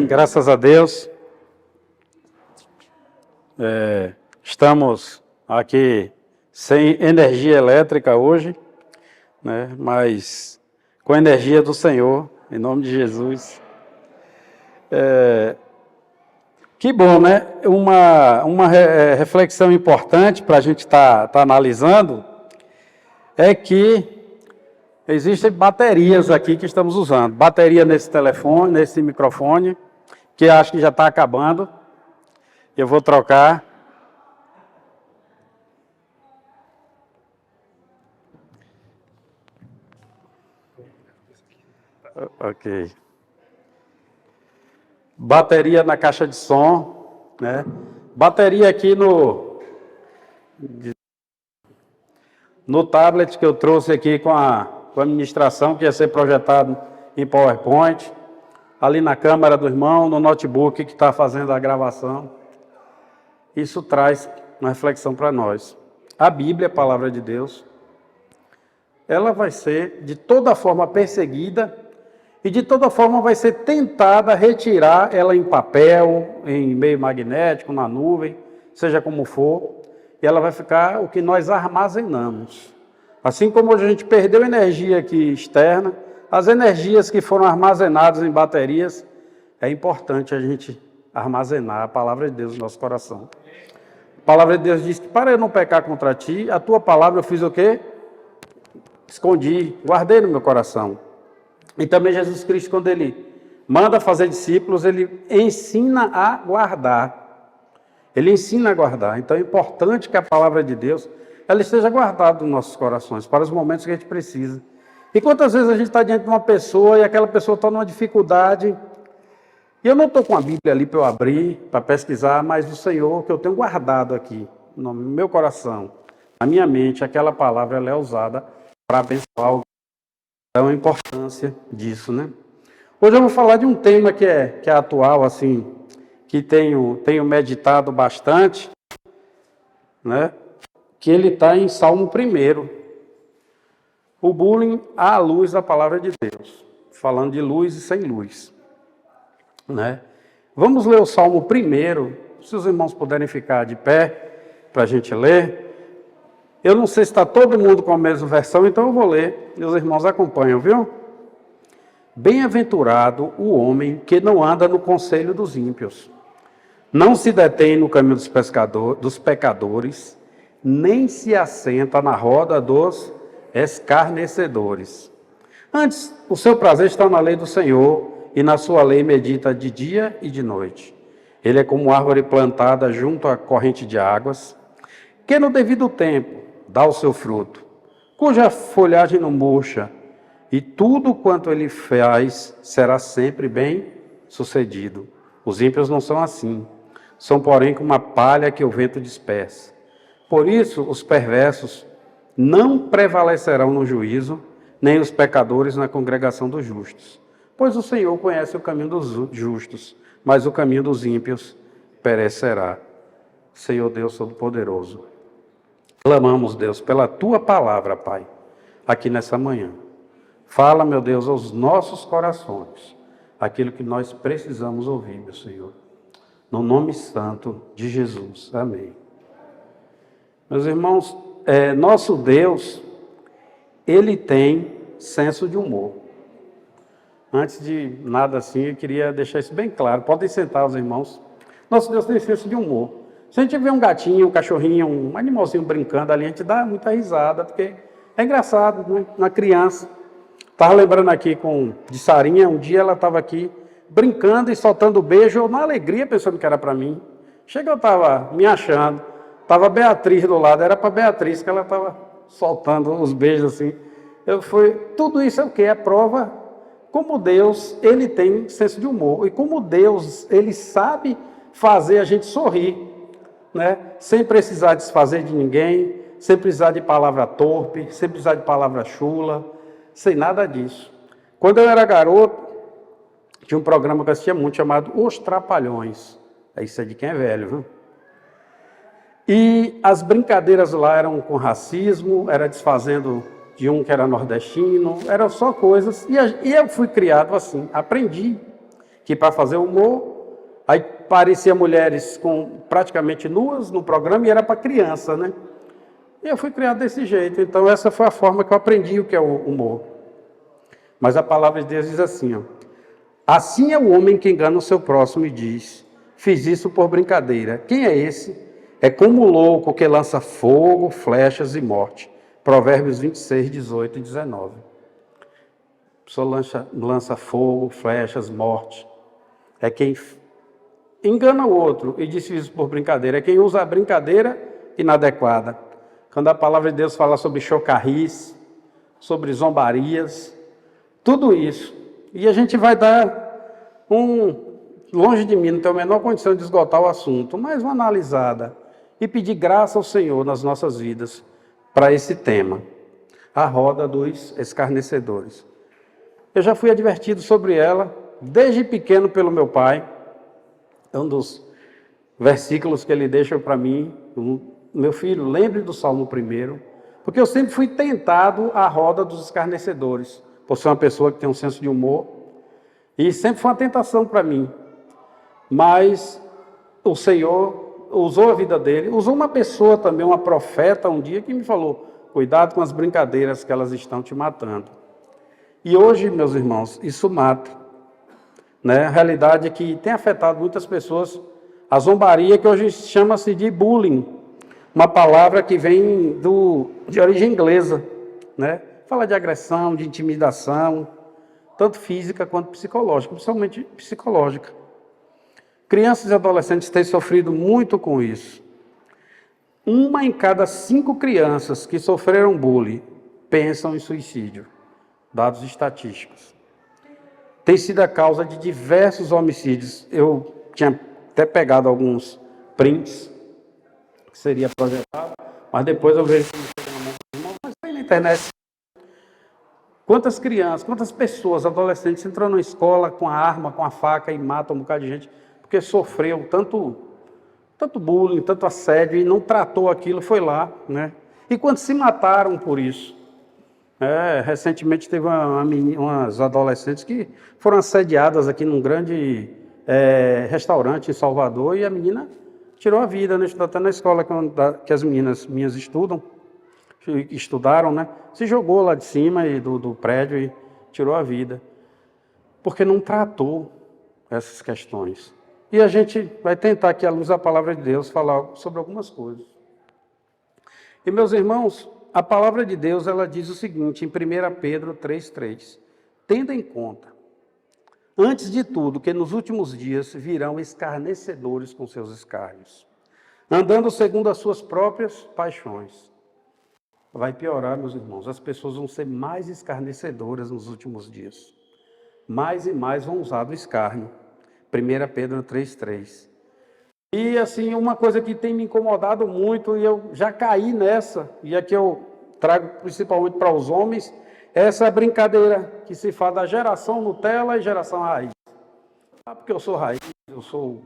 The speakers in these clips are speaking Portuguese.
Graças a Deus, estamos aqui sem energia elétrica hoje, né? Mas com a energia do Senhor, em nome de Jesus. Que bom, né? Uma reflexão importante para a gente estar analisando é que existem baterias aqui que estamos usando. Bateria nesse telefone, nesse microfone, que acho que já está acabando. Eu vou trocar. Ok. Bateria na caixa de som, né? Bateria aqui no tablet que eu trouxe aqui com a administração, que ia ser projetado em PowerPoint. Ali na câmera do irmão, no notebook que está fazendo a gravação. Isso traz uma reflexão para nós. A Bíblia, a palavra de Deus, ela vai ser de toda forma perseguida e de toda forma vai ser tentada retirar ela em papel, em meio magnético, na nuvem, seja como for, e ela vai ficar o que nós armazenamos. Assim como hoje a gente perdeu energia aqui externa, as energias que foram armazenadas em baterias, é importante a gente armazenar a palavra de Deus no nosso coração. A palavra de Deus diz que para eu não pecar contra ti, a tua palavra eu fiz o quê? Escondi, guardei no meu coração. E também Jesus Cristo, quando ele manda fazer discípulos, ele ensina a guardar. Ele ensina a guardar. Então é importante que a palavra de Deus ela esteja guardada nos nossos corações, para os momentos que a gente precisa. E quantas vezes a gente está diante de uma pessoa e aquela pessoa está numa dificuldade, e eu não estou com a Bíblia ali para eu abrir, para pesquisar, mas o Senhor que eu tenho guardado aqui, no meu coração, na minha mente, aquela palavra ela é usada para abençoar alguém. Então a importância disso, né? Hoje eu vou falar de um tema que é atual, assim, que tenho meditado bastante, né? Que ele está em Salmo 1, o bullying à luz da palavra de Deus, falando de luz e sem luz, né? Vamos ler o Salmo 1, se os irmãos puderem ficar de pé para a gente ler. Eu não sei se está todo mundo com a mesma versão, então eu vou ler e os irmãos acompanham, viu? Bem-aventurado o homem que não anda no conselho dos ímpios, não se detém no caminho dos pecadores, nem se assenta na roda dos escarnecedores. Antes, o seu prazer está na lei do Senhor, e na sua lei medita de dia e de noite. Ele é como árvore plantada junto à corrente de águas, que no devido tempo dá o seu fruto, cuja folhagem não murcha, e tudo quanto ele faz será sempre bem sucedido. Os ímpios não são assim, são porém como uma palha que o vento dispersa. Por isso, os perversos não prevalecerão no juízo, nem os pecadores na congregação dos justos. Pois o Senhor conhece o caminho dos justos, mas o caminho dos ímpios perecerá. Senhor Deus Todo-Poderoso, clamamos, Deus, pela Tua palavra, Pai, aqui nessa manhã. Fala, meu Deus, aos nossos corações, aquilo que nós precisamos ouvir, meu Senhor. No nome santo de Jesus. Amém. Meus irmãos, nosso Deus, Ele tem senso de humor. Antes de nada assim, eu queria deixar isso bem claro. Podem sentar os irmãos. Nosso Deus tem senso de humor. Se a gente vê um gatinho, um cachorrinho, um animalzinho brincando ali, a gente dá muita risada, porque é engraçado, né? Uma criança. Estava lembrando aqui de Sarinha, um dia ela estava aqui brincando e soltando beijo, eu na alegria pensando que era para mim. Chega, eu estava me achando. Estava a Beatriz do lado, era para Beatriz que ela estava soltando os beijos assim. Tudo isso é o quê? É prova como Deus, Ele tem senso de humor. E como Deus, Ele sabe fazer a gente sorrir, né? Sem precisar desfazer de ninguém, sem precisar de palavra torpe, sem precisar de palavra chula, sem nada disso. Quando eu era garoto, tinha um programa que eu assistia muito chamado Os Trapalhões. Isso é de quem é velho, viu? E as brincadeiras lá eram com racismo, era desfazendo de um que era nordestino, eram só coisas. E eu fui criado assim, aprendi que para fazer humor, aí parecia mulheres praticamente nuas no programa e era para criança, né? E eu fui criado desse jeito, então essa foi a forma que eu aprendi o que é o humor. Mas a palavra de Deus diz assim, ó: assim é o homem que engana o seu próximo e diz: fiz isso por brincadeira. Quem é esse? É como o louco que lança fogo, flechas e morte. Provérbios 26, 18 e 19. A pessoa lança fogo, flechas, morte. É quem engana o outro e diz isso por brincadeira. É quem usa a brincadeira inadequada. Quando a palavra de Deus fala sobre chocarris, sobre zombarias, tudo isso. E a gente vai dar longe de mim, não tenho a menor condição de esgotar o assunto, mas uma analisada e pedir graça ao Senhor nas nossas vidas para esse tema, a roda dos escarnecedores. Eu já fui advertido sobre ela desde pequeno pelo meu pai. É um dos versículos que ele deixa para mim: meu filho, lembre do Salmo 1, porque eu sempre fui tentado à roda dos escarnecedores, por ser uma pessoa que tem um senso de humor, e sempre foi uma tentação para mim. Mas o Senhor usou a vida dele, usou uma pessoa também, uma profeta, um dia, que me falou: cuidado com as brincadeiras que elas estão te matando. E hoje, meus irmãos, isso mata, né? A realidade é que tem afetado muitas pessoas. A zombaria, que hoje chama-se de bullying, uma palavra que vem de origem inglesa, né? Fala de agressão, de intimidação, tanto física quanto psicológica, principalmente psicológica. Crianças e adolescentes têm sofrido muito com isso. 1 em cada 5 crianças que sofreram bullying pensam em suicídio. Dados estatísticos. Tem sido a causa de diversos homicídios. Eu tinha até pegado alguns prints que seria projetado, mas depois eu vejo que mas tem na internet. Quantas crianças, quantas pessoas, adolescentes, entram na escola com a arma, com a faca e matam um bocado de gente, porque sofreu tanto bullying, tanto assédio e não tratou aquilo, foi lá, né? E quantos se mataram por isso? Recentemente teve umas adolescentes que foram assediadas aqui num grande restaurante em Salvador, e a menina tirou a vida, né? Até na escola que as meninas minhas estudaram, né? Se jogou lá de cima do prédio e tirou a vida, porque não tratou essas questões. E a gente vai tentar aqui, à luz da palavra de Deus, falar sobre algumas coisas. E, meus irmãos, a palavra de Deus, ela diz o seguinte, em 1 Pedro 3,3: tenda em conta, antes de tudo, que nos últimos dias virão escarnecedores com seus escárnios, andando segundo as suas próprias paixões. Vai piorar, meus irmãos, as pessoas vão ser mais escarnecedoras nos últimos dias. Mais e mais vão usar do escárnio. 1 Pedro 3,3. E assim, uma coisa que tem me incomodado muito, e eu já caí nessa, e aqui eu trago principalmente para os homens, essa brincadeira que se fala da geração Nutella e geração raiz. Porque eu sou raiz, eu sou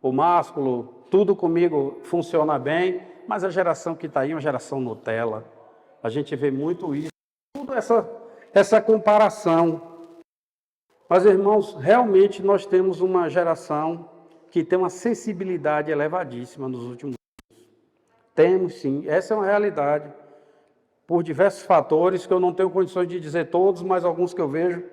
o másculo, tudo comigo funciona bem, mas a geração que está aí é uma geração Nutella. A gente vê muito isso, tudo essa comparação. Mas, irmãos, realmente nós temos uma geração que tem uma sensibilidade elevadíssima nos últimos anos. Temos, sim, essa é uma realidade. Por diversos fatores que eu não tenho condições de dizer todos, mas alguns que eu vejo.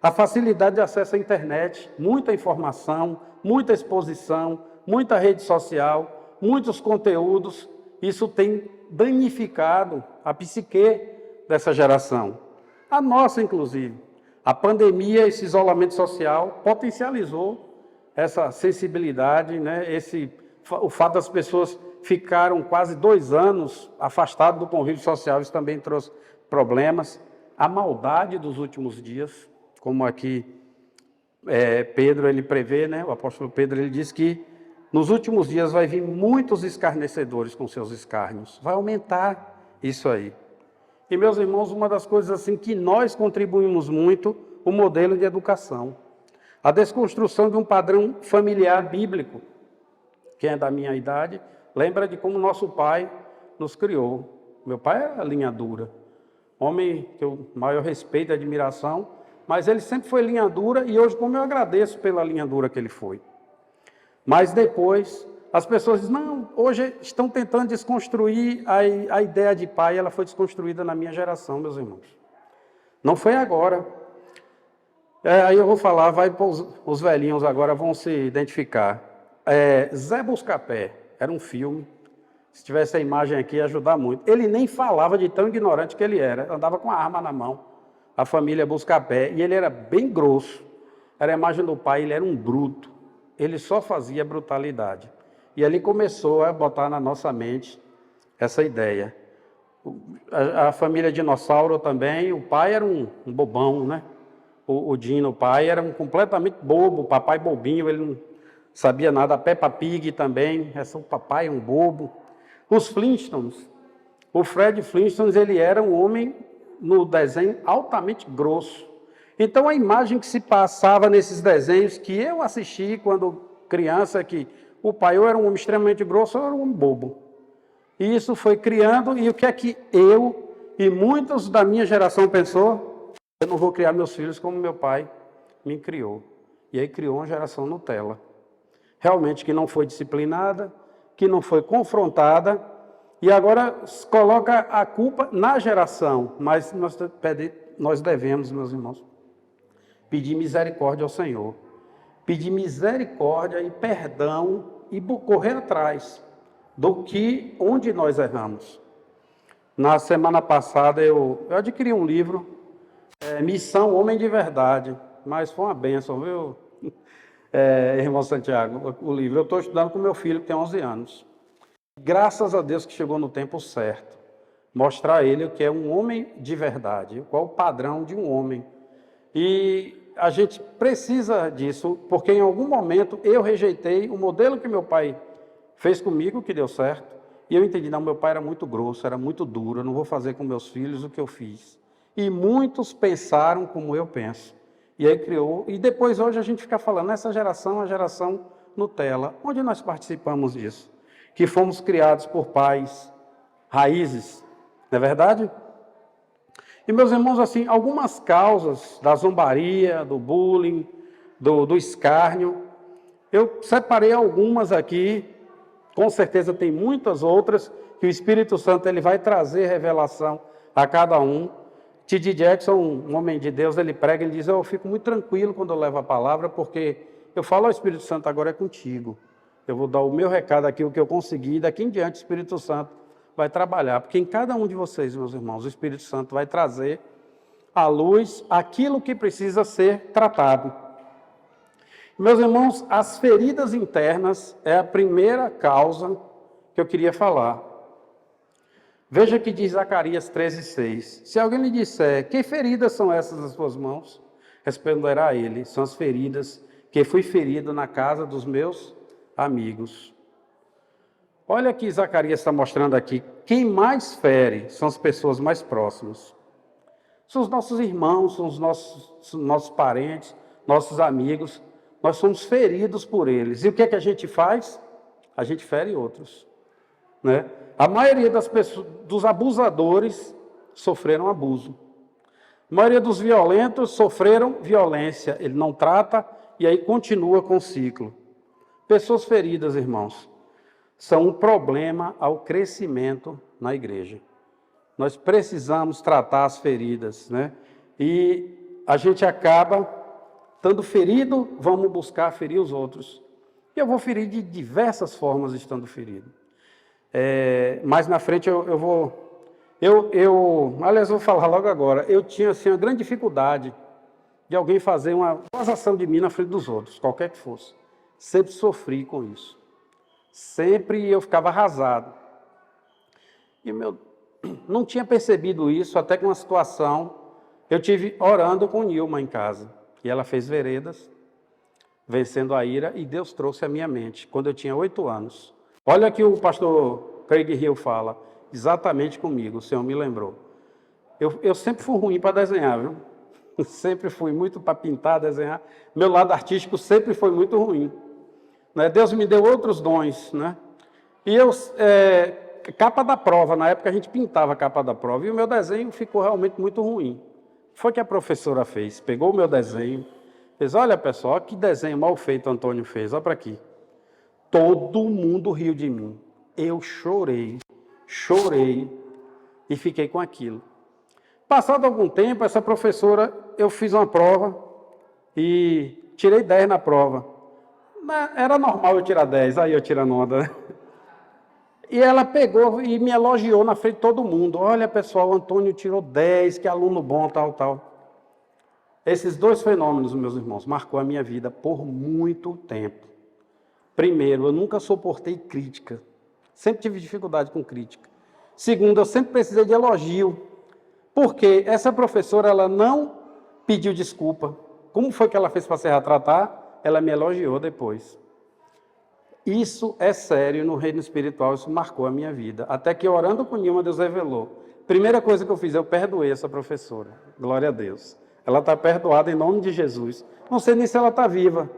A facilidade de acesso à internet, muita informação, muita exposição, muita rede social, muitos conteúdos. Isso tem danificado a psique dessa geração. A nossa, inclusive. A pandemia, esse isolamento social, potencializou essa sensibilidade, né? O fato das pessoas ficaram quase 2 anos afastadas do convívio social, isso também trouxe problemas. A maldade dos últimos dias, como aqui Pedro ele prevê, né? O apóstolo Pedro ele diz que nos últimos dias vai vir muitos escarnecedores com seus escárnios. Vai aumentar isso aí. E, meus irmãos, uma das coisas assim que nós contribuímos muito, o modelo de educação. A desconstrução de um padrão familiar bíblico. Quem é da minha idade, lembra de como nosso pai nos criou. Meu pai era linha dura. Homem que eu maior respeito e admiração, Mas ele sempre foi linha dura e hoje, como eu agradeço pela linha dura que ele foi. Mas depois, as pessoas dizem, não, hoje estão tentando desconstruir a ideia de pai, ela foi desconstruída na minha geração, meus irmãos. Não foi agora. Aí eu vou falar, os velhinhos agora vão se identificar. Zé Buscapé, era um filme, se tivesse a imagem aqui ia ajudar muito. Ele nem falava de tão ignorante que ele era, andava com a arma na mão, a família Buscapé, e ele era bem grosso. Era a imagem do pai, ele era um bruto, ele só fazia brutalidade. E ali começou a botar na nossa mente essa ideia. A família Dinossauro também, o pai era um bobão, né? O Dino, o pai, era completamente bobo, o papai bobinho, ele não sabia nada. A Peppa Pig também, o papai é um bobo. Os Flintstones, o Fred Flintstones, ele era um homem, no desenho, altamente grosso. Então, a imagem que se passava nesses desenhos que eu assisti quando criança é que o pai ou era um homem extremamente grosso ou era um homem bobo. E isso foi criando, e o que é que eu e muitos da minha geração pensou? Eu não vou criar meus filhos como meu pai me criou. E aí criou uma geração Nutella. Realmente que não foi disciplinada, que não foi confrontada, e agora coloca a culpa na geração. Mas nós devemos, meus irmãos, pedir misericórdia ao Senhor. Pedir misericórdia e perdão e correr atrás onde nós erramos. Na semana passada eu adquiri um livro, Missão Homem de Verdade, mas foi uma bênção, viu, irmão Santiago, o livro. Eu estou estudando com meu filho, que tem 11 anos. Graças a Deus que chegou no tempo certo. Mostrar a ele o que é um homem de verdade, qual o padrão de um homem. E a gente precisa disso, porque em algum momento eu rejeitei o modelo que meu pai fez comigo, que deu certo, e eu entendi, não, meu pai era muito grosso, era muito duro, eu não vou fazer com meus filhos o que eu fiz. E muitos pensaram como eu penso. E aí criou, e depois hoje a gente fica falando, essa geração é a geração Nutella, onde nós participamos disso, que fomos criados por pais raízes, não é verdade? E meus irmãos, assim, algumas causas da zombaria, do bullying, do escárnio, eu separei algumas aqui, com certeza tem muitas outras, que o Espírito Santo ele vai trazer revelação a cada um. T.D. Jackson, um homem de Deus, ele prega, ele diz, eu fico muito tranquilo quando eu levo a palavra, porque eu falo ao Espírito Santo, agora é contigo. Eu vou dar o meu recado aqui, o que eu consegui, e daqui em diante o Espírito Santo vai trabalhar. Porque em cada um de vocês, meus irmãos, o Espírito Santo vai trazer à luz aquilo que precisa ser tratado. Meus irmãos, as feridas internas é a primeira causa que eu queria falar. Veja que diz Zacarias 13:6. Se alguém lhe disser, que feridas são essas nas suas mãos? Responderá ele, são as feridas que fui ferido na casa dos meus amigos. Olha que Zacarias está mostrando aqui, quem mais fere são as pessoas mais próximas. São os nossos irmãos, são os nossos parentes, nossos amigos. Nós somos feridos por eles. E o que é que a gente faz? A gente fere outros, né? A maioria das pessoas, dos abusadores, sofreram abuso. A maioria dos violentos sofreram violência. Ele não trata e aí continua com o ciclo. Pessoas feridas, irmãos, são um problema ao crescimento na igreja. Nós precisamos tratar as feridas, né? E a gente acaba estando ferido, vamos buscar ferir os outros. E eu vou ferir de diversas formas estando ferido. Mais na frente eu vou... aliás, eu vou falar logo agora. Eu tinha assim, uma grande dificuldade de alguém fazer uma acusação de mim na frente dos outros, qualquer que fosse. Sempre sofri com isso. Sempre eu ficava arrasado. E não tinha percebido isso até que uma situação... Eu tive orando com Nilma em casa. E ela fez veredas, vencendo a ira, e Deus trouxe à minha mente, quando eu tinha 8 anos. Olha que o pastor Craig Hill fala, exatamente comigo, o Senhor me lembrou. Eu sempre fui ruim para desenhar, viu? Sempre fui muito para pintar, desenhar. Meu lado artístico sempre foi muito ruim. Né? Deus me deu outros dons, né? E capa da prova, na época a gente pintava a capa da prova, e o meu desenho ficou realmente muito ruim. Foi que a professora fez, pegou o meu desenho, fez, olha pessoal, que desenho mal feito o Antônio fez, olha para aqui. Todo mundo riu de mim. Eu chorei e fiquei com aquilo. Passado algum tempo, essa professora, eu fiz uma prova e tirei 10 na prova. Era normal eu tirar 10, aí eu tirando onda, né? E ela pegou e me elogiou na frente de todo mundo. Olha, pessoal, o Antônio tirou 10, que aluno bom, tal. Esses dois fenômenos, meus irmãos, marcou a minha vida por muito tempo. Primeiro, eu nunca suportei crítica. Sempre tive dificuldade com crítica. Segundo, eu sempre precisei de elogio. Porque essa professora, ela não pediu desculpa. Como foi que ela fez para se retratar? Ela me elogiou depois. Isso é sério no reino espiritual, isso marcou a minha vida. Até que orando com Nilma, Deus revelou. Primeira coisa que eu fiz, eu perdoei essa professora. Glória a Deus. Ela está perdoada em nome de Jesus. Não sei nem se ela está viva.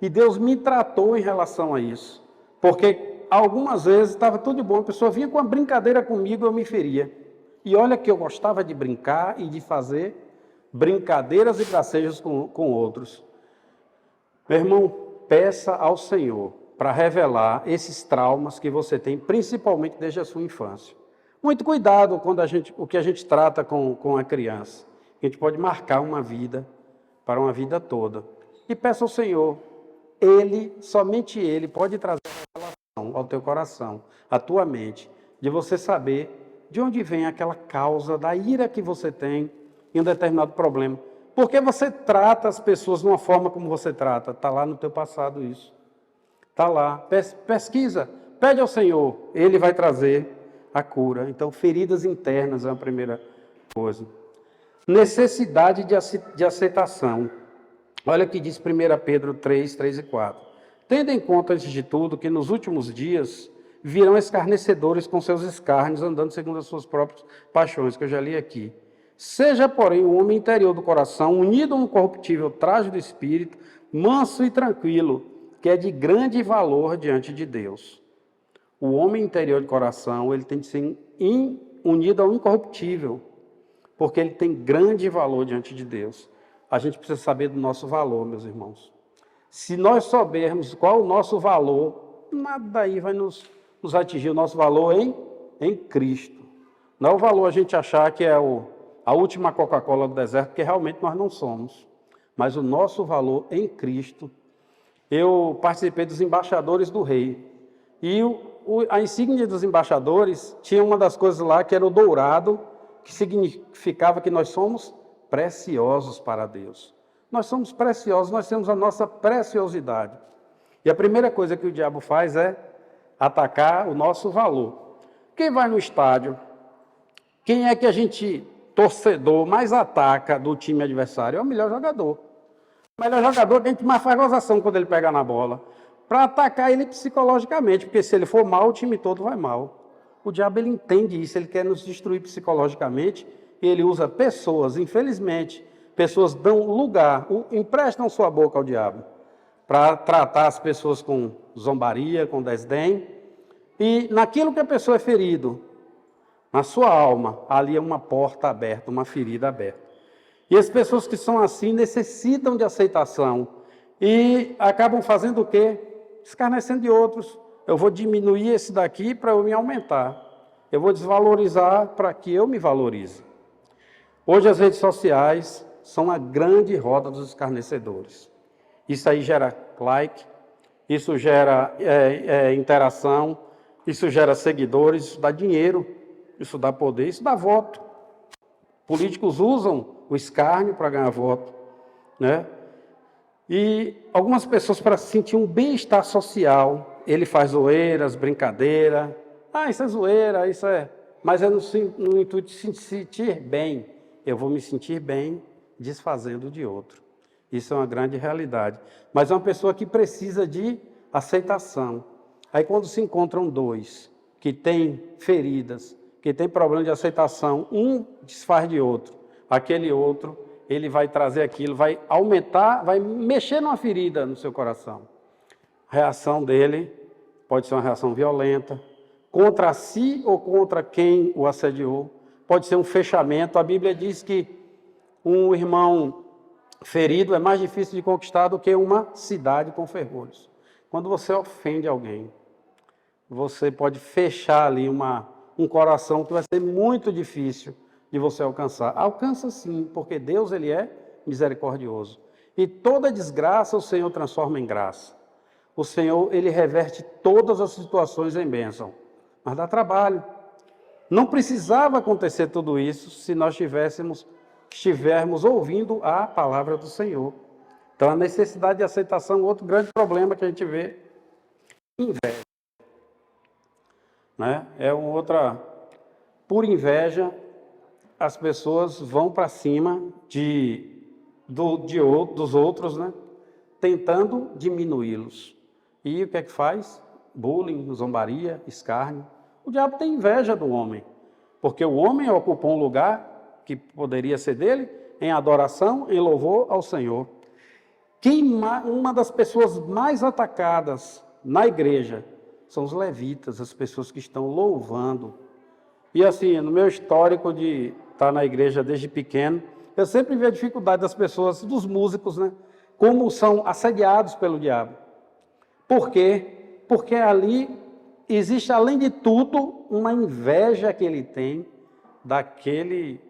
E Deus me tratou em relação a isso. Porque algumas vezes estava tudo de bom, a pessoa vinha com uma brincadeira comigo, eu me feria. E olha que eu gostava de brincar e de fazer brincadeiras e gracejos com outros. Meu irmão, peça ao Senhor para revelar esses traumas que você tem, principalmente desde a sua infância. Muito cuidado quando o que a gente trata com a criança. A gente pode marcar uma vida para uma vida toda. E peça ao Senhor, somente Ele pode trazer a revelação ao teu coração, à tua mente, de você saber de onde vem aquela causa da ira que você tem em um determinado problema. Porque você trata as pessoas de uma forma como você trata. Está lá no teu passado isso. Está lá. Pesquisa. Pede ao Senhor. Ele vai trazer a cura. Então, feridas internas é a primeira coisa. Necessidade de aceitação. Olha o que diz 1 Pedro 3, 3 e 4. Tendo em conta, antes de tudo, que nos últimos dias virão escarnecedores com seus escárnios, andando segundo as suas próprias paixões, que eu já li aqui. Seja, porém, o homem interior do coração, unido a um corruptível traje do espírito, manso e tranquilo, que é de grande valor diante de Deus. O homem interior do coração, ele tem de ser unido ao incorruptível, porque ele tem grande valor diante de Deus. A gente precisa saber do nosso valor, meus irmãos. Se nós soubermos qual o nosso valor, nada aí vai nos atingir o nosso valor em Cristo. Não é o valor a gente achar que é a última Coca-Cola do deserto, porque realmente nós não somos. Mas o nosso valor em Cristo. Eu participei dos embaixadores do rei. E a insígnia dos embaixadores tinha uma das coisas lá que era o dourado, que significava que nós somos preciosos para Deus. Nós somos preciosos, nós temos a nossa preciosidade. E a primeira coisa que o diabo faz é atacar o nosso valor. Quem vai no estádio, quem é que a gente, torcedor, mais ataca do time adversário? É o melhor jogador. O melhor jogador que a gente mais faz gozação quando ele pega na bola. Para atacar ele psicologicamente, porque se ele for mal, o time todo vai mal. O diabo, ele entende isso, ele quer nos destruir psicologicamente, e ele usa pessoas, infelizmente, pessoas dão lugar, emprestam sua boca ao diabo, para tratar as pessoas com zombaria, com desdém, e naquilo que a pessoa é ferido, na sua alma, ali é uma porta aberta, uma ferida aberta. E as pessoas que são assim necessitam de aceitação, e acabam fazendo o quê? Escarnecendo de outros. Eu vou diminuir esse daqui para eu me aumentar. Eu vou desvalorizar para que eu me valorize. Hoje as redes sociais são a grande roda dos escarnecedores. Isso aí gera like, isso gera interação, isso gera seguidores, isso dá dinheiro, isso dá poder, isso dá voto. Políticos usam o escárnio para ganhar voto, né? E algumas pessoas, para sentir um bem-estar social, ele faz zoeiras, brincadeira. Isso é zoeira, isso é... Mas é no intuito de se sentir bem. Eu vou me sentir bem desfazendo de outro. Isso é uma grande realidade. Mas é uma pessoa que precisa de aceitação. Aí quando se encontram dois que têm feridas, que têm problema de aceitação, um desfaz de outro. Aquele outro, ele vai trazer aquilo, vai aumentar, vai mexer numa ferida no seu coração. A reação dele pode ser uma reação violenta, contra si ou contra quem o assediou. Pode ser um fechamento. A Bíblia diz que Um irmão ferido é mais difícil de conquistar do que uma cidade com ferrolhos. Quando você ofende alguém, você pode fechar ali um coração que vai ser muito difícil de você alcançar. Alcança sim, porque Deus ele é misericordioso. E toda desgraça o Senhor transforma em graça. O Senhor ele reverte todas as situações em bênção. Mas dá trabalho. Não precisava acontecer tudo isso se nós estivermos ouvindo a palavra do Senhor. Então a necessidade de aceitação, outro grande problema que a gente vê, inveja. Né? Por inveja, as pessoas vão para cima dos outros, né? Tentando diminuí-los. E o que é que faz? Bullying, zombaria, escárnio. O diabo tem inveja do homem, porque o homem ocupou um lugar que poderia ser dele, em adoração, em louvor ao Senhor. Uma das pessoas mais atacadas na igreja são os levitas, as pessoas que estão louvando. E assim, no meu histórico de estar na igreja desde pequeno, eu sempre vi a dificuldade das pessoas, dos músicos, né? Como são assediados pelo diabo. Por quê? Porque ali existe, além de tudo, uma inveja que ele tem daquele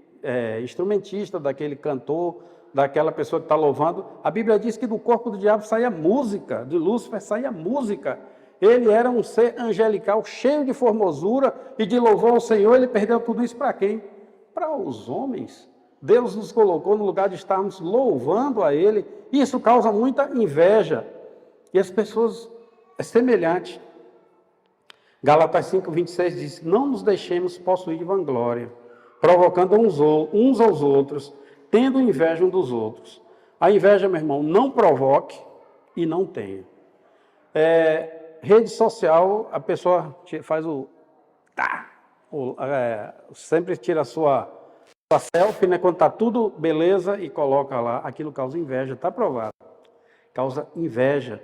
instrumentista, daquele cantor, daquela pessoa que está louvando. A Bíblia diz que do corpo do diabo saía música, de Lúcifer saía música. Ele era um ser angelical, cheio de formosura e de louvor ao Senhor. Ele perdeu tudo isso para quem? Para os homens. Deus nos colocou no lugar de estarmos louvando a Ele. Isso causa muita inveja. E as pessoas, é semelhante. Gálatas 5:26 diz: não nos deixemos possuir de vanglória, provocando uns aos outros, tendo inveja uns dos outros. A inveja, meu irmão, não provoque e não tenha. Rede social, a pessoa faz sempre tira a sua selfie, né, quando está tudo beleza e coloca lá. Aquilo causa inveja, está provado. Causa inveja.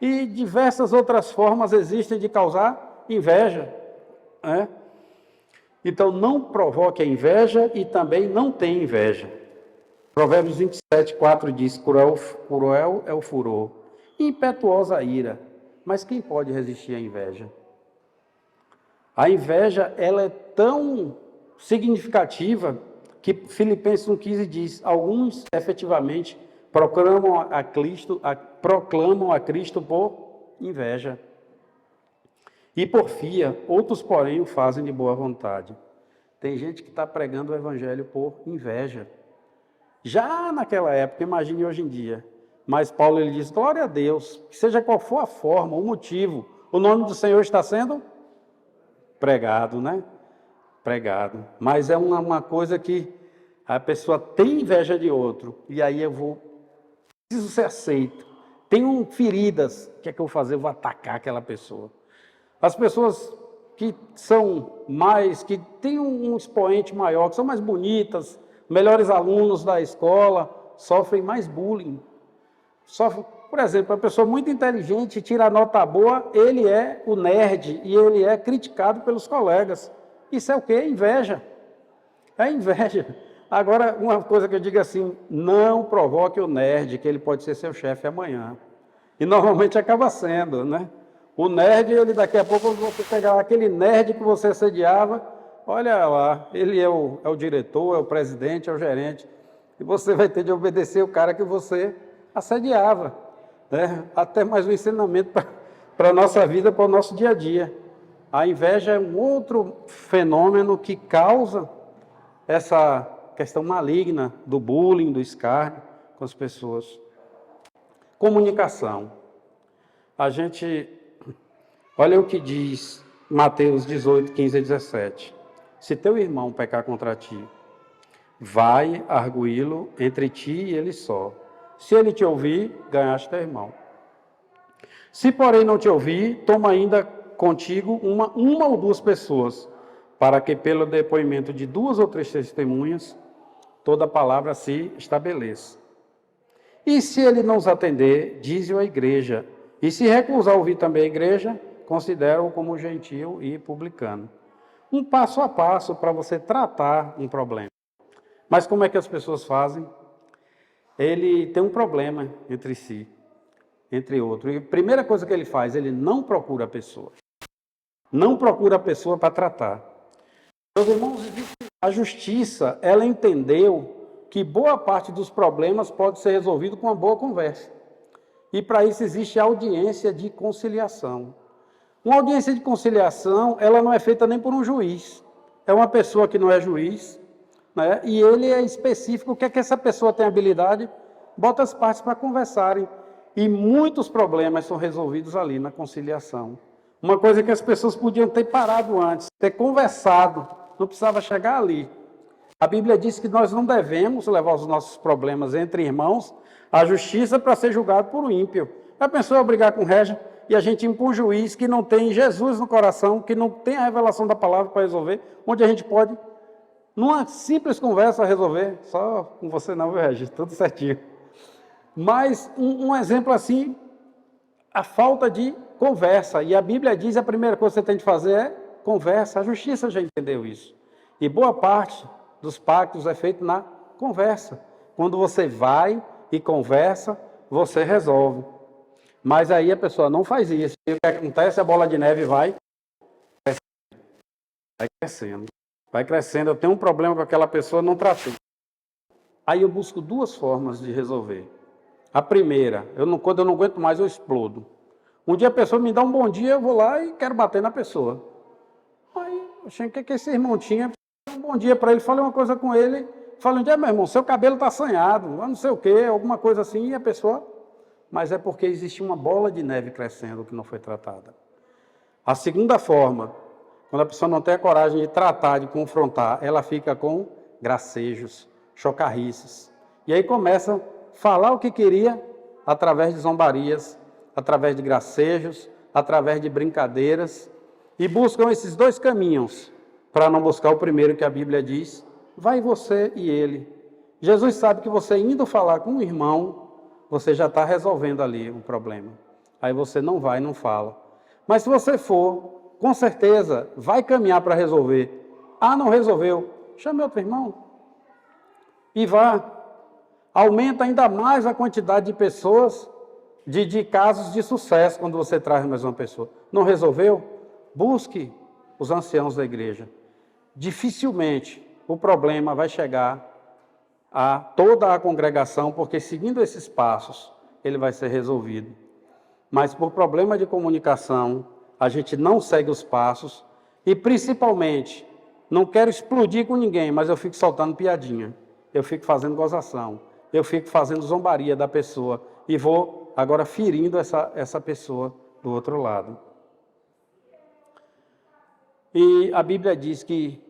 E diversas outras formas existem de causar inveja. Né? Então, não provoque a inveja e também não tenha inveja. Provérbios 27:4 diz: cruel é o furor, impetuosa a ira, mas quem pode resistir à inveja? A inveja, ela é tão significativa que Filipenses 1:15 diz: alguns efetivamente proclamam a Cristo por inveja e porfia, outros porém o fazem de boa vontade. Tem gente que está pregando o evangelho por inveja. Já naquela época, imagine hoje em dia. Mas Paulo ele diz: glória a Deus, que seja qual for a forma, o motivo, o nome do Senhor está sendo pregado, né? Pregado. Mas é uma coisa que a pessoa tem inveja de outro, e aí preciso ser aceito. Tenho feridas, o que é que eu vou fazer? Eu vou atacar aquela pessoa. As pessoas que que têm um expoente maior, que são mais bonitas, melhores alunos da escola, sofrem mais bullying. Por exemplo, a pessoa muito inteligente tira a nota boa, ele é o nerd e ele é criticado pelos colegas. Isso é o quê? Inveja. É inveja. Agora, uma coisa que eu digo assim: não provoque o nerd, que ele pode ser seu chefe amanhã. E normalmente acaba sendo, né? O nerd, ele daqui a pouco, você pegar aquele nerd que você assediava, olha lá, ele é o diretor, é o presidente, é o gerente, e você vai ter de obedecer o cara que você assediava. Né? Até mais um ensinamento para a nossa vida, para o nosso dia a dia. A inveja é um outro fenômeno que causa essa questão maligna do bullying, do escárnio com as pessoas. Comunicação. Olha o que diz Mateus 18:15-17. Se teu irmão pecar contra ti, vai arguí-lo entre ti e ele só. Se ele te ouvir, ganhaste teu irmão. Se, porém, não te ouvir, toma ainda contigo uma ou duas pessoas, para que pelo depoimento de 2 ou 3 testemunhas, toda palavra se estabeleça. E se ele não os atender, dize-o à igreja. E se recusar ouvir também a igreja, considera-o como gentil e publicano. Um passo a passo para você tratar um problema. Mas como é que as pessoas fazem? Ele tem um problema entre si, entre outros. E a primeira coisa que ele faz, ele não procura a pessoa. Não procura a pessoa para tratar. Meus irmãos, a justiça, ela entendeu que boa parte dos problemas pode ser resolvido com uma boa conversa. E para isso existe a audiência de conciliação. Uma audiência de conciliação, ela não é feita nem por um juiz. É uma pessoa que não é juiz, né? E ele é específico, o que é que essa pessoa tem habilidade? Bota as partes para conversarem. E muitos problemas são resolvidos ali na conciliação. Uma coisa que as pessoas podiam ter parado antes, ter conversado, não precisava chegar ali. A Bíblia diz que nós não devemos levar os nossos problemas entre irmãos à justiça para ser julgado por um ímpio. A pessoa brigar com reja e a gente ir para um juiz que não tem Jesus no coração, que não tem a revelação da palavra para resolver, onde a gente pode, numa simples conversa, resolver. Só com você não, viu, Regis? Tudo certinho. Mas um exemplo assim, a falta de conversa. E a Bíblia diz, a primeira coisa que você tem de fazer é conversa. A justiça já entendeu isso. E boa parte dos pactos é feito na conversa. Quando você vai e conversa, você resolve. Mas aí a pessoa não faz isso. E o que acontece? A bola de neve vai crescendo. Vai crescendo. Eu tenho um problema com aquela pessoa, não tratei. Aí eu busco duas formas de resolver. A primeira, quando eu não aguento mais, eu explodo. Um dia a pessoa me dá um bom dia, eu vou lá e quero bater na pessoa. Aí, o que esse irmão tinha? Um bom dia para ele, falei uma coisa com ele, falei um dia, meu irmão, seu cabelo está assanhado, não sei o quê, alguma coisa assim, e a pessoa... Mas é porque existia uma bola de neve crescendo que não foi tratada. A segunda forma, quando a pessoa não tem a coragem de tratar, de confrontar, ela fica com gracejos, chocarrices. E aí começa a falar o que queria através de zombarias, através de gracejos, através de brincadeiras, e buscam esses dois caminhos, para não buscar o primeiro que a Bíblia diz, vai você e ele. Jesus sabe que você indo falar com um irmão, você já está resolvendo ali um problema. Aí você não vai, não fala. Mas se você for, com certeza, vai caminhar para resolver. Ah, não resolveu. Chame outro irmão. E vá. Aumenta ainda mais a quantidade de pessoas, de casos de sucesso, quando você traz mais uma pessoa. Não resolveu? Busque os anciãos da igreja. Dificilmente o problema vai chegar a toda a congregação, porque seguindo esses passos, ele vai ser resolvido. Mas por problema de comunicação, a gente não segue os passos e, principalmente, não quero explodir com ninguém, mas eu fico soltando piadinha, eu fico fazendo gozação, eu fico fazendo zombaria da pessoa e vou agora ferindo essa pessoa do outro lado. E a Bíblia diz que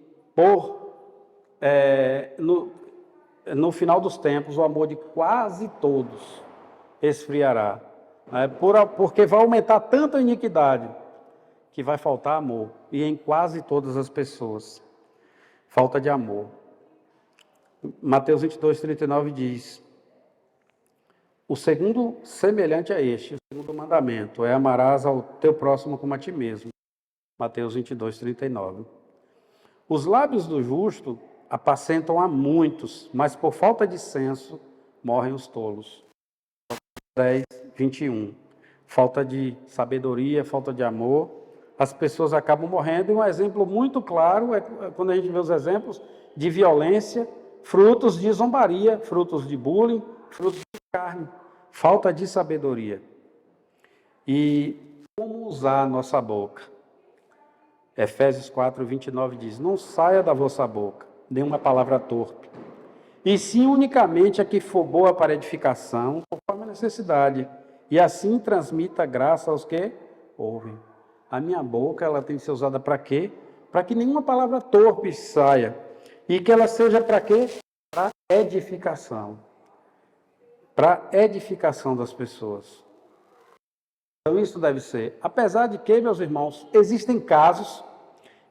no final dos tempos, o amor de quase todos esfriará. Porque vai aumentar tanta iniquidade que vai faltar amor. E em quase todas as pessoas, falta de amor. Mateus 22, 39 diz, o segundo semelhante a este, o segundo mandamento, é amarás ao teu próximo como a ti mesmo. Mateus 22, 39. Os lábios do justo apacentam a muitos, mas por falta de senso morrem os tolos. 10, 21. Falta de sabedoria, falta de amor, as pessoas acabam morrendo. E um exemplo muito claro é quando a gente vê os exemplos de violência, frutos de zombaria, frutos de bullying, frutos de carne, falta de sabedoria. E como usar a nossa boca? Efésios 4, 29 diz, não saia da vossa boca nenhuma palavra torpe, e sim unicamente a que for boa para edificação, conforme a necessidade, e assim transmita graça aos que ouvem. A minha boca, ela tem que ser usada para quê? Para que nenhuma palavra torpe saia, e que ela seja para quê? Para edificação. Para edificação das pessoas. Então isso deve ser, apesar de que, meus irmãos, existem casos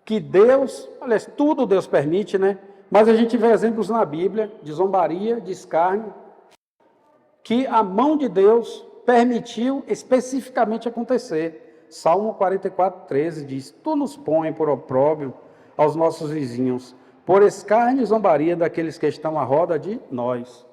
que Deus, aliás, tudo Deus permite, né? Mas a gente vê exemplos na Bíblia de zombaria, de escárnio, que a mão de Deus permitiu especificamente acontecer. Salmo 44, 13 diz, tu nos põe por opróbrio aos nossos vizinhos, por escárnio e zombaria daqueles que estão à roda de nós.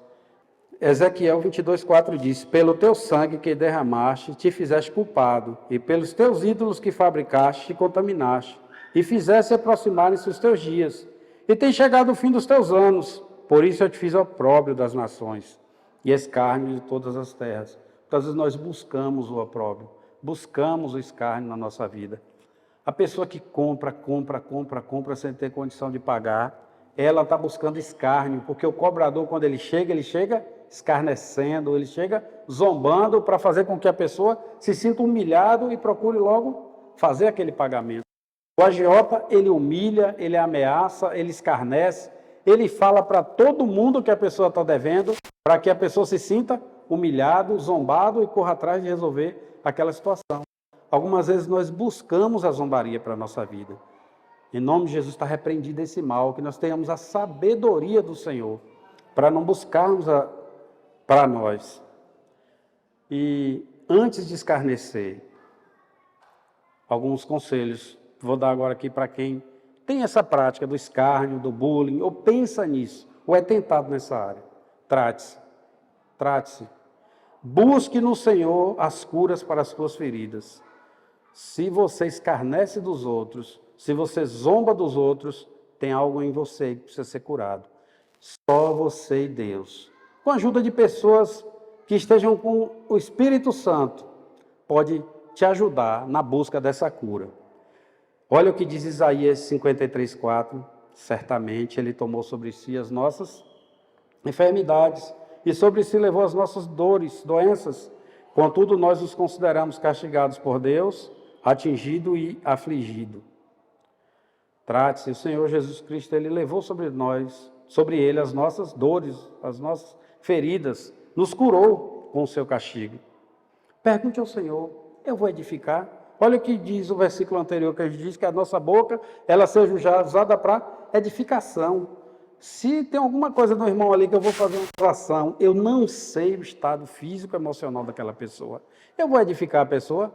Ezequiel 22:4 diz: pelo teu sangue que derramaste, te fizeste culpado, e pelos teus ídolos que fabricaste, te contaminaste, e fizeste aproximarem-se os teus dias, e tem chegado o fim dos teus anos. Por isso eu te fiz opróbrio das nações, e escárnio de todas as terras. Muitas vezes nós buscamos o opróbrio, buscamos o escárnio na nossa vida. A pessoa que compra sem ter condição de pagar, ela está buscando escárnio, porque o cobrador, quando ele chega escarnecendo, ele chega zombando para fazer com que a pessoa se sinta humilhado e procure logo fazer aquele pagamento. O agiota, ele humilha, ele ameaça, ele escarnece, ele fala para todo mundo que a pessoa está devendo, para que a pessoa se sinta humilhado, zombado e corra atrás de resolver aquela situação. Algumas vezes nós buscamos a zombaria para a nossa vida. Em nome de Jesus está repreendido esse mal, que nós tenhamos a sabedoria do Senhor, para não buscarmos para nós. E antes de escarnecer, alguns conselhos, vou dar agora aqui para quem tem essa prática do escárnio, do bullying, ou pensa nisso, ou é tentado nessa área. Trate-se. Busque no Senhor as curas para as suas feridas. Se você escarnece dos outros, se você zomba dos outros, tem algo em você que precisa ser curado. Só você e Deus. Com a ajuda de pessoas que estejam com o Espírito Santo, pode te ajudar na busca dessa cura. Olha o que diz Isaías 53:4. Certamente Ele tomou sobre si as nossas enfermidades e sobre si levou as nossas dores, doenças. Contudo, nós os consideramos castigados por Deus, atingido e afligido. Trate-se, o Senhor Jesus Cristo, Ele levou sobre Ele as nossas dores, as nossas feridas, nos curou com o seu castigo. Pergunte ao Senhor, eu vou edificar? Olha o que diz o versículo anterior, que a gente diz que a nossa boca, ela seja usada para edificação. Se tem alguma coisa do irmão ali que eu vou fazer uma oração, eu não sei o estado físico, emocional daquela pessoa. Eu vou edificar a pessoa?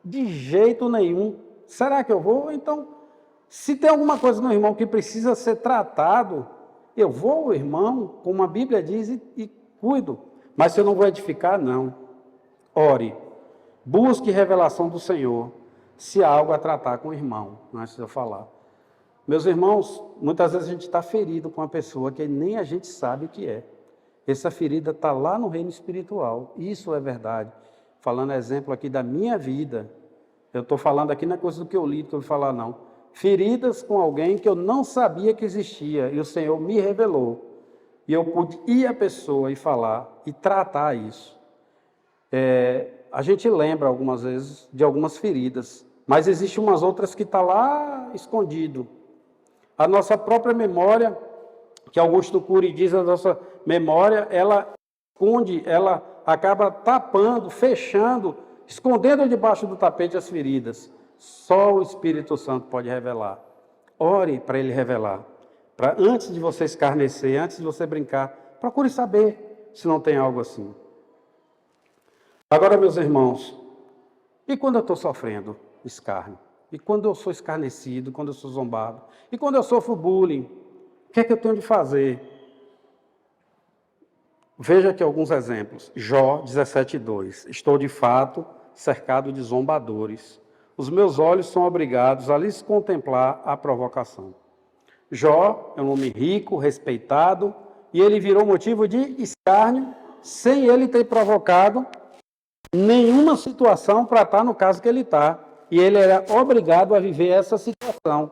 De jeito nenhum. Será que eu vou? Então, se tem alguma coisa no irmão que precisa ser tratado, eu vou, irmão, como a Bíblia diz, e cuido. Mas se eu não vou edificar, não. Ore. Busque revelação do Senhor, se há algo a tratar com o irmão, antes de eu falar. Meus irmãos, muitas vezes a gente está ferido com uma pessoa que nem a gente sabe o que é. Essa ferida está lá no reino espiritual. Isso é verdade. Falando exemplo aqui da minha vida, eu estou falando aqui não é coisa do que eu li, que eu vou falar, não. Feridas com alguém que eu não sabia que existia, e o Senhor me revelou. E eu pude ir à pessoa e falar, e tratar isso. A gente lembra algumas vezes de algumas feridas, mas existem umas outras que estão lá escondido. A nossa própria memória, que Augusto Cury diz, a nossa memória, ela esconde, ela acaba tapando, fechando, escondendo debaixo do tapete as feridas. Só o Espírito Santo pode revelar. Ore para Ele revelar. Antes de você escarnecer, antes de você brincar, procure saber se não tem algo assim. Agora, meus irmãos, e quando eu estou sofrendo escárnio? E quando eu sou escarnecido, quando eu sou zombado? E quando eu sofro bullying? O que é que eu tenho de fazer? Veja aqui alguns exemplos. Jó 17:2. Estou de fato cercado de zombadores. Os meus olhos são obrigados a lhes contemplar a provocação. Jó é um homem rico, respeitado, e ele virou motivo de escárnio, sem ele ter provocado nenhuma situação para estar no caso que ele está. E ele era obrigado a viver essa situação.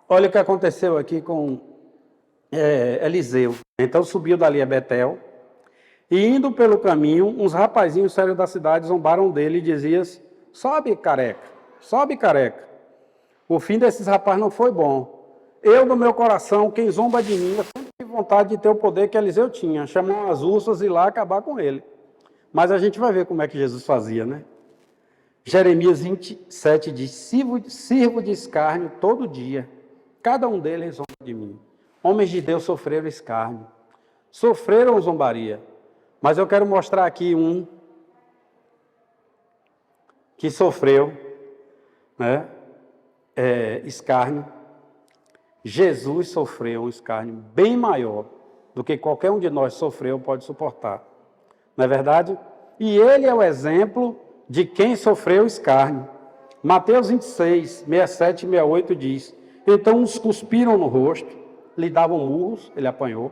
Olha o que aconteceu aqui com Eliseu. Então subiu dali a Betel, e indo pelo caminho, uns rapazinhos sérios da cidade zombaram dele e diziam, sobe careca, sobe careca. O fim desses rapazes não foi bom. Eu, no meu coração, quem zomba de mim, eu sempre tive vontade de ter o poder que Eliseu tinha, chamar umas ursas e ir lá acabar com ele. Mas a gente vai ver como é que Jesus fazia, né? Jeremias 27 diz, sirvo de escárnio todo dia, cada um deles zomba de mim. Homens de Deus sofreram escárnio, sofreram zombaria. Mas eu quero mostrar aqui um que sofreu, né? escárnio, Jesus sofreu um escárnio bem maior do que qualquer um de nós sofreu ou pode suportar. Não é verdade? E ele é o exemplo de quem sofreu escárnio. Mateus 26, 67 e 68 diz: então uns cuspiram no rosto, lhe davam murros, ele apanhou,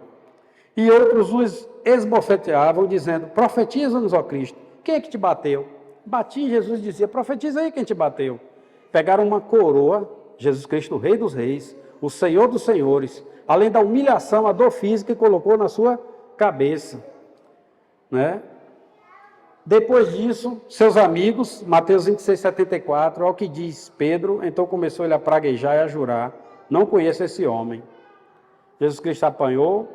e outros os esbofeteavam, dizendo: profetiza-nos, ó Cristo, quem é que te bateu? Batia, Jesus dizia: profetiza aí quem te bateu. Pegaram uma coroa, Jesus Cristo, o Rei dos Reis, o Senhor dos Senhores, além da humilhação, a dor física, e colocou na sua cabeça, né? Depois disso, seus amigos, Mateus 26, 74, ao que diz Pedro, então começou ele a praguejar e a jurar: não conheço esse homem. Jesus Cristo apanhou,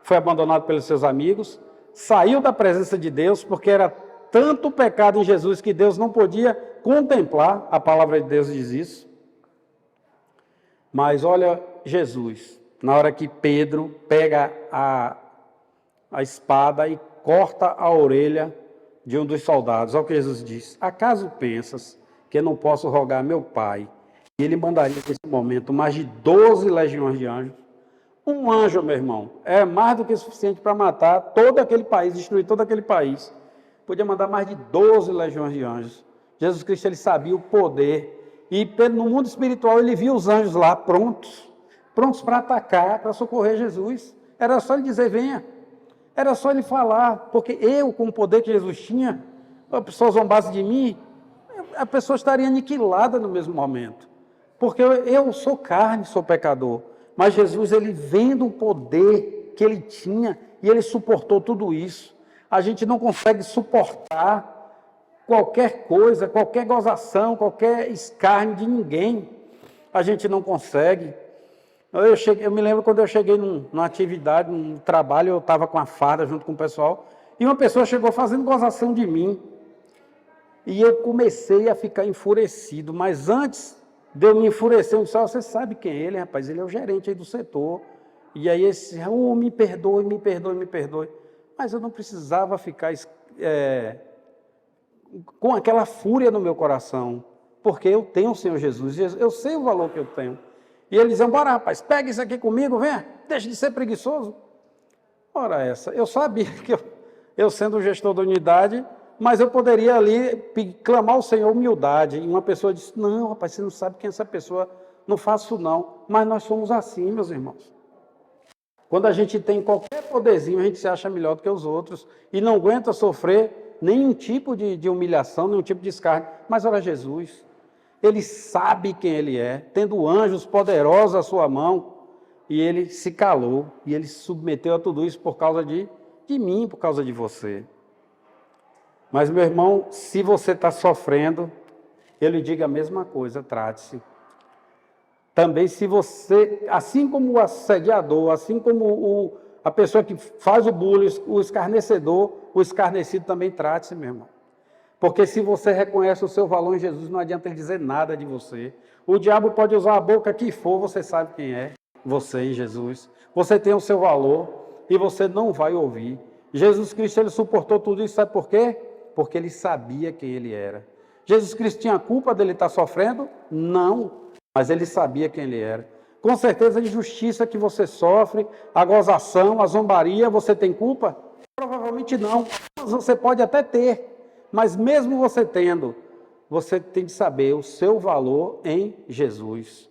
foi abandonado pelos seus amigos, saiu da presença de Deus, porque era tanto pecado em Jesus que Deus não podia contemplar, a palavra de Deus diz isso. Mas olha Jesus, na hora que Pedro pega a espada e corta a orelha de um dos soldados, olha o que Jesus diz: acaso pensas que eu não posso rogar a meu Pai, e ele mandaria nesse momento mais de 12 legiões de anjos? Um anjo, meu irmão, é mais do que suficiente para matar todo aquele país, destruir todo aquele país. Podia mandar mais de 12 legiões de anjos. Jesus Cristo, ele sabia o poder. E no mundo espiritual, ele viu os anjos lá prontos para atacar, para socorrer Jesus. Era só ele dizer: venha. Era só ele falar, porque eu, com o poder que Jesus tinha, a pessoa zombasse de mim, a pessoa estaria aniquilada no mesmo momento. Porque eu sou carne, sou pecador. Mas Jesus, ele vendo o poder que ele tinha, e ele suportou tudo isso. A gente não consegue suportar qualquer coisa, qualquer gozação, qualquer escárnio de ninguém. A gente não consegue. Eu me lembro quando eu cheguei numa atividade, num trabalho, eu estava com a farda junto com o pessoal, e uma pessoa chegou fazendo gozação de mim. E eu comecei a ficar enfurecido, mas antes de eu me enfurecer, eu disse: você sabe quem é ele, rapaz? Ele é o gerente aí do setor. E aí esse: me perdoe, me perdoe, me perdoe. Mas eu não precisava ficar com aquela fúria no meu coração, porque eu tenho o Senhor Jesus, eu sei o valor que eu tenho. E eles diziam: bora, rapaz, pega isso aqui comigo, venha, deixa de ser preguiçoso. Ora essa, eu sabia que eu sendo o gestor da unidade, mas eu poderia ali clamar ao Senhor humildade. E uma pessoa disse: não, rapaz, você não sabe quem é essa pessoa, não faço não. Mas nós somos assim, meus irmãos. Quando a gente tem qualquer poderzinho, a gente se acha melhor do que os outros e não aguenta sofrer nenhum tipo de humilhação, nenhum tipo de escárnio. Mas olha Jesus, ele sabe quem ele é, tendo anjos poderosos à sua mão, e ele se calou, e ele se submeteu a tudo isso por causa de mim, por causa de você. Mas, meu irmão, se você está sofrendo, eu lhe digo a mesma coisa: trate-se. Também, se você, assim como o assediador, assim como a pessoa que faz o bullying, o escarnecedor, o escarnecido, também trate-se, meu irmão. Porque se você reconhece o seu valor em Jesus, não adianta ele dizer nada de você. O diabo pode usar a boca que for, você sabe quem é, você em Jesus. Você tem o seu valor e você não vai ouvir. Jesus Cristo, ele suportou tudo isso, sabe por quê? Porque ele sabia quem ele era. Jesus Cristo tinha culpa dele estar sofrendo? Não, mas ele sabia quem ele era. Com certeza a injustiça que você sofre, a gozação, a zombaria, você tem culpa? Provavelmente não, você pode até ter. Mas mesmo você tendo, você tem de saber o seu valor em Jesus.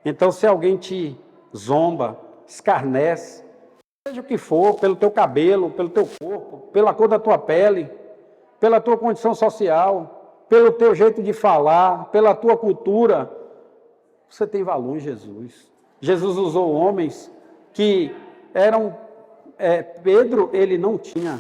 Então, se alguém te zomba, escarnece, seja o que for, pelo teu cabelo, pelo teu corpo, pela cor da tua pele, pela tua condição social, pelo teu jeito de falar, pela tua cultura, você tem valor em Jesus. Jesus usou homens que eram... Pedro, ele não tinha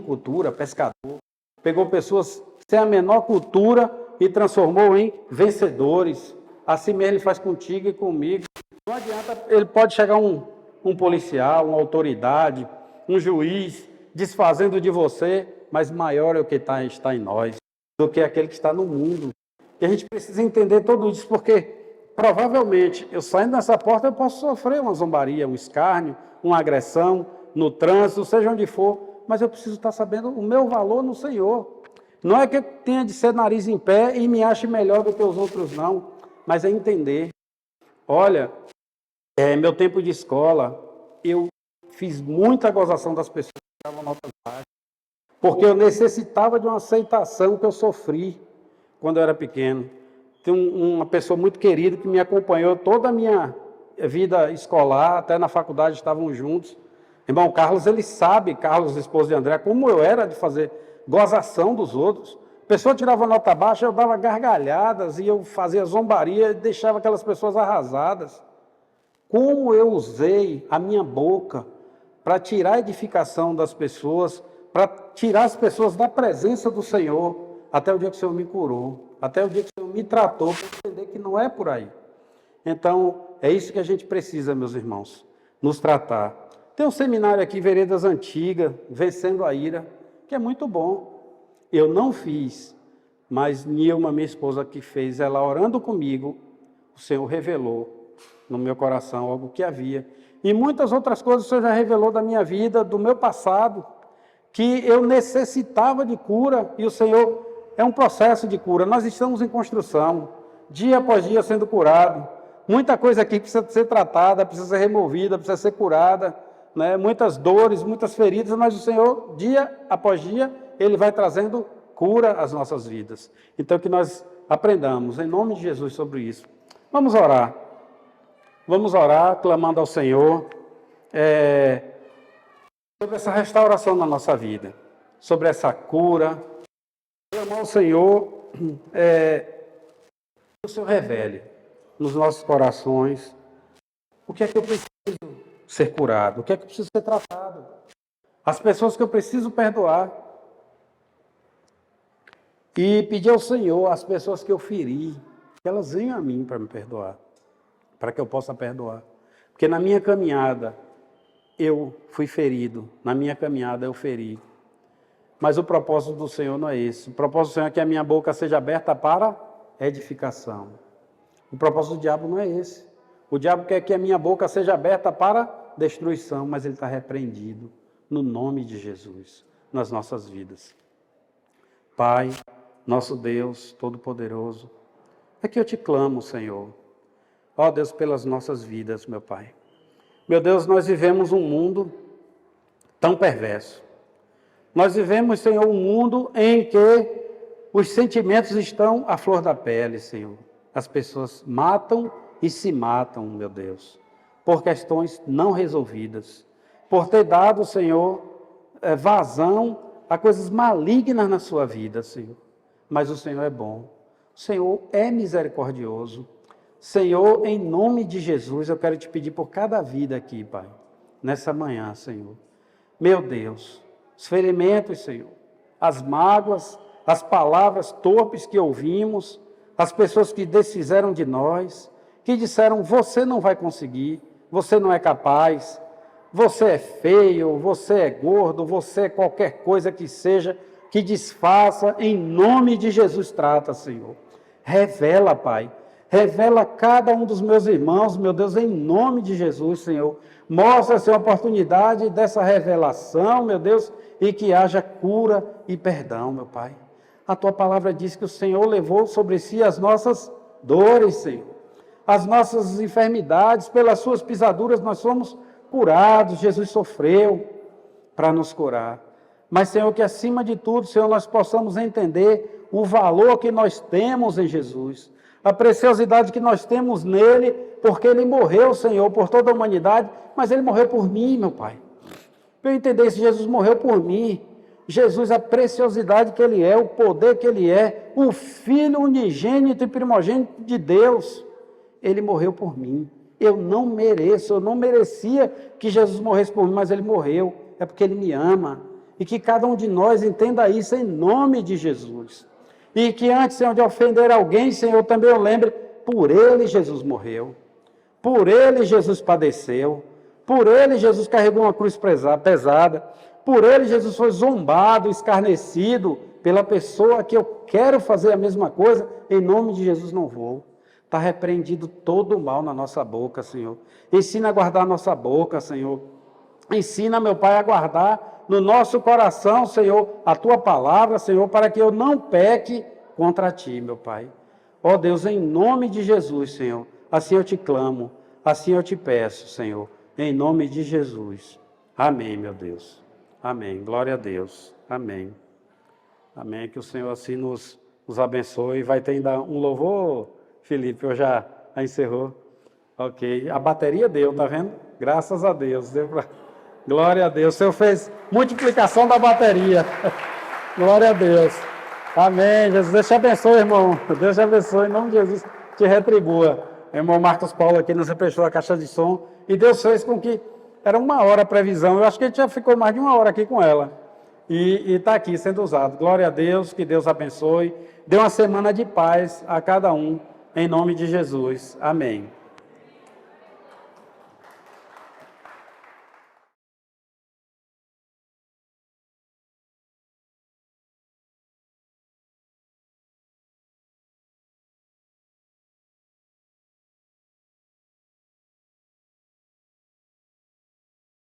cultura, pescador. Pegou pessoas sem a menor cultura e transformou em vencedores. Assim mesmo ele faz contigo e comigo. Não adianta, ele pode chegar um policial, uma autoridade, um juiz, desfazendo de você, mas maior é o que está em nós do que aquele que está no mundo. E a gente precisa entender tudo isso, porque provavelmente eu saindo dessa porta eu posso sofrer uma zombaria, um escárnio, uma agressão no trânsito, seja onde for, mas eu preciso estar sabendo o meu valor no Senhor. Não é que eu tenha de ser nariz em pé e me ache melhor do que os outros, não. mas é entender. Olha, meu tempo de escola, eu fiz muita gozação das pessoas que tiravam notas baixas, porque eu necessitava de uma aceitação que eu sofri quando eu era pequeno. Tem uma pessoa muito querida que me acompanhou toda a minha vida escolar, até na faculdade estavam juntos. Irmão Carlos, ele sabe, Carlos, esposo de André, como eu era de fazer gozação dos outros. A pessoa tirava nota baixa, eu dava gargalhadas e eu fazia zombaria e deixava aquelas pessoas arrasadas. Como eu usei a minha boca para tirar a edificação das pessoas, para tirar as pessoas da presença do Senhor, até o dia que o Senhor me curou, até o dia que o Senhor me tratou, para entender que não é por aí. Então, é isso que a gente precisa, meus irmãos, nos tratar. Tem um seminário aqui, Veredas Antigas, Vencendo a Ira, que é muito bom. Eu não fiz, mas Nilma, minha esposa, que fez, ela orando comigo, o Senhor revelou no meu coração algo que havia. E muitas outras coisas o Senhor já revelou da minha vida, do meu passado, que eu necessitava de cura, e o Senhor é um processo de cura. Nós estamos em construção, dia após dia sendo curado. Muita coisa aqui precisa ser tratada, precisa ser removida, precisa ser curada, né? Muitas dores, muitas feridas, mas o Senhor, dia após dia, Ele vai trazendo cura às nossas vidas. Então, que nós aprendamos, em nome de Jesus, sobre isso. Vamos orar. Vamos orar, clamando ao Senhor, sobre essa restauração na nossa vida, sobre essa cura. Clamar ao Senhor, que o Senhor revele nos nossos corações o que é que eu preciso ser curado, o que é que eu preciso ser tratado, as pessoas que eu preciso perdoar. E pedir ao Senhor, as pessoas que eu feri, que elas venham a mim para me perdoar, para que eu possa perdoar. Porque na minha caminhada eu fui ferido, na minha caminhada eu feri. Mas o propósito do Senhor não é esse. O propósito do Senhor é que a minha boca seja aberta para edificação. O propósito do diabo não é esse. O diabo quer que a minha boca seja aberta para destruição, mas ele está repreendido no nome de Jesus nas nossas vidas. Pai, nosso Deus Todo-Poderoso, é que eu te clamo, Senhor. Ó Deus, pelas nossas vidas, meu Pai. Meu Deus, nós vivemos um mundo tão perverso. Nós vivemos, Senhor, um mundo em que os sentimentos estão à flor da pele, Senhor. As pessoas matam e se matam, meu Deus, por questões não resolvidas, por ter dado, Senhor, vazão a coisas malignas na sua vida, Senhor. Mas o Senhor é bom, o Senhor é misericordioso. Senhor, em nome de Jesus, eu quero te pedir por cada vida aqui, Pai, nessa manhã, Senhor. Meu Deus, os ferimentos, Senhor, as mágoas, as palavras torpes que ouvimos, as pessoas que desfizeram de nós, que disseram, você não vai conseguir, você não é capaz, você é feio, você é gordo, você é qualquer coisa que seja, que desfaça, em nome de Jesus trata, Senhor. Revela, Pai, revela cada um dos meus irmãos, meu Deus, em nome de Jesus, Senhor. Mostra, Senhor, a oportunidade dessa revelação, meu Deus, e que haja cura e perdão, meu Pai. A Tua palavra diz que o Senhor levou sobre si as nossas dores, Senhor. As nossas enfermidades, pelas Suas pisaduras nós somos curados. Jesus sofreu para nos curar. Mas, Senhor, que acima de tudo, Senhor, nós possamos entender o valor que nós temos em Jesus. A preciosidade que nós temos nele, porque ele morreu, Senhor, por toda a humanidade, mas ele morreu por mim, meu Pai. Para eu entender se Jesus morreu por mim, Jesus, a preciosidade que ele é, o poder que ele é, o Filho unigênito e primogênito de Deus, ele morreu por mim. Eu não mereço, eu não merecia que Jesus morresse por mim, mas ele morreu, é porque ele me ama. E que cada um de nós entenda isso em nome de Jesus. E que antes, Senhor, de ofender alguém, Senhor, também eu lembre, por ele Jesus morreu, por ele Jesus padeceu, por ele Jesus carregou uma cruz pesada, por ele Jesus foi zombado, escarnecido pela pessoa que eu quero fazer a mesma coisa, em nome de Jesus não vou. Está repreendido todo o mal na nossa boca, Senhor. Ensina a guardar a nossa boca, Senhor. Ensina, meu Pai, a guardar no nosso coração, Senhor, a Tua palavra, Senhor, para que eu não peque contra Ti, meu Pai. Ó Deus, em nome de Jesus, Senhor, assim eu te clamo, assim eu te peço, Senhor, em nome de Jesus. Amém, meu Deus. Amém. Glória a Deus. Amém. Amém. Que o Senhor assim nos abençoe. Vai ter ainda um louvor, Felipe, eu já encerrou. Ok. A bateria deu, tá vendo? Graças a Deus. Glória a Deus. O Senhor fez multiplicação da bateria. Glória a Deus. Amém. Jesus, Deus te abençoe, irmão. Deus te abençoe. Em nome de Jesus, te retribua. O irmão Marcos Paulo aqui nos emprestou a caixa de som. E Deus fez com que... Era 1 hora a previsão. Eu acho que a gente já ficou mais de 1 hora aqui com ela. E está aqui sendo usado. Glória a Deus. Que Deus abençoe. Dê uma semana de paz a cada um. Em nome de Jesus. Amém.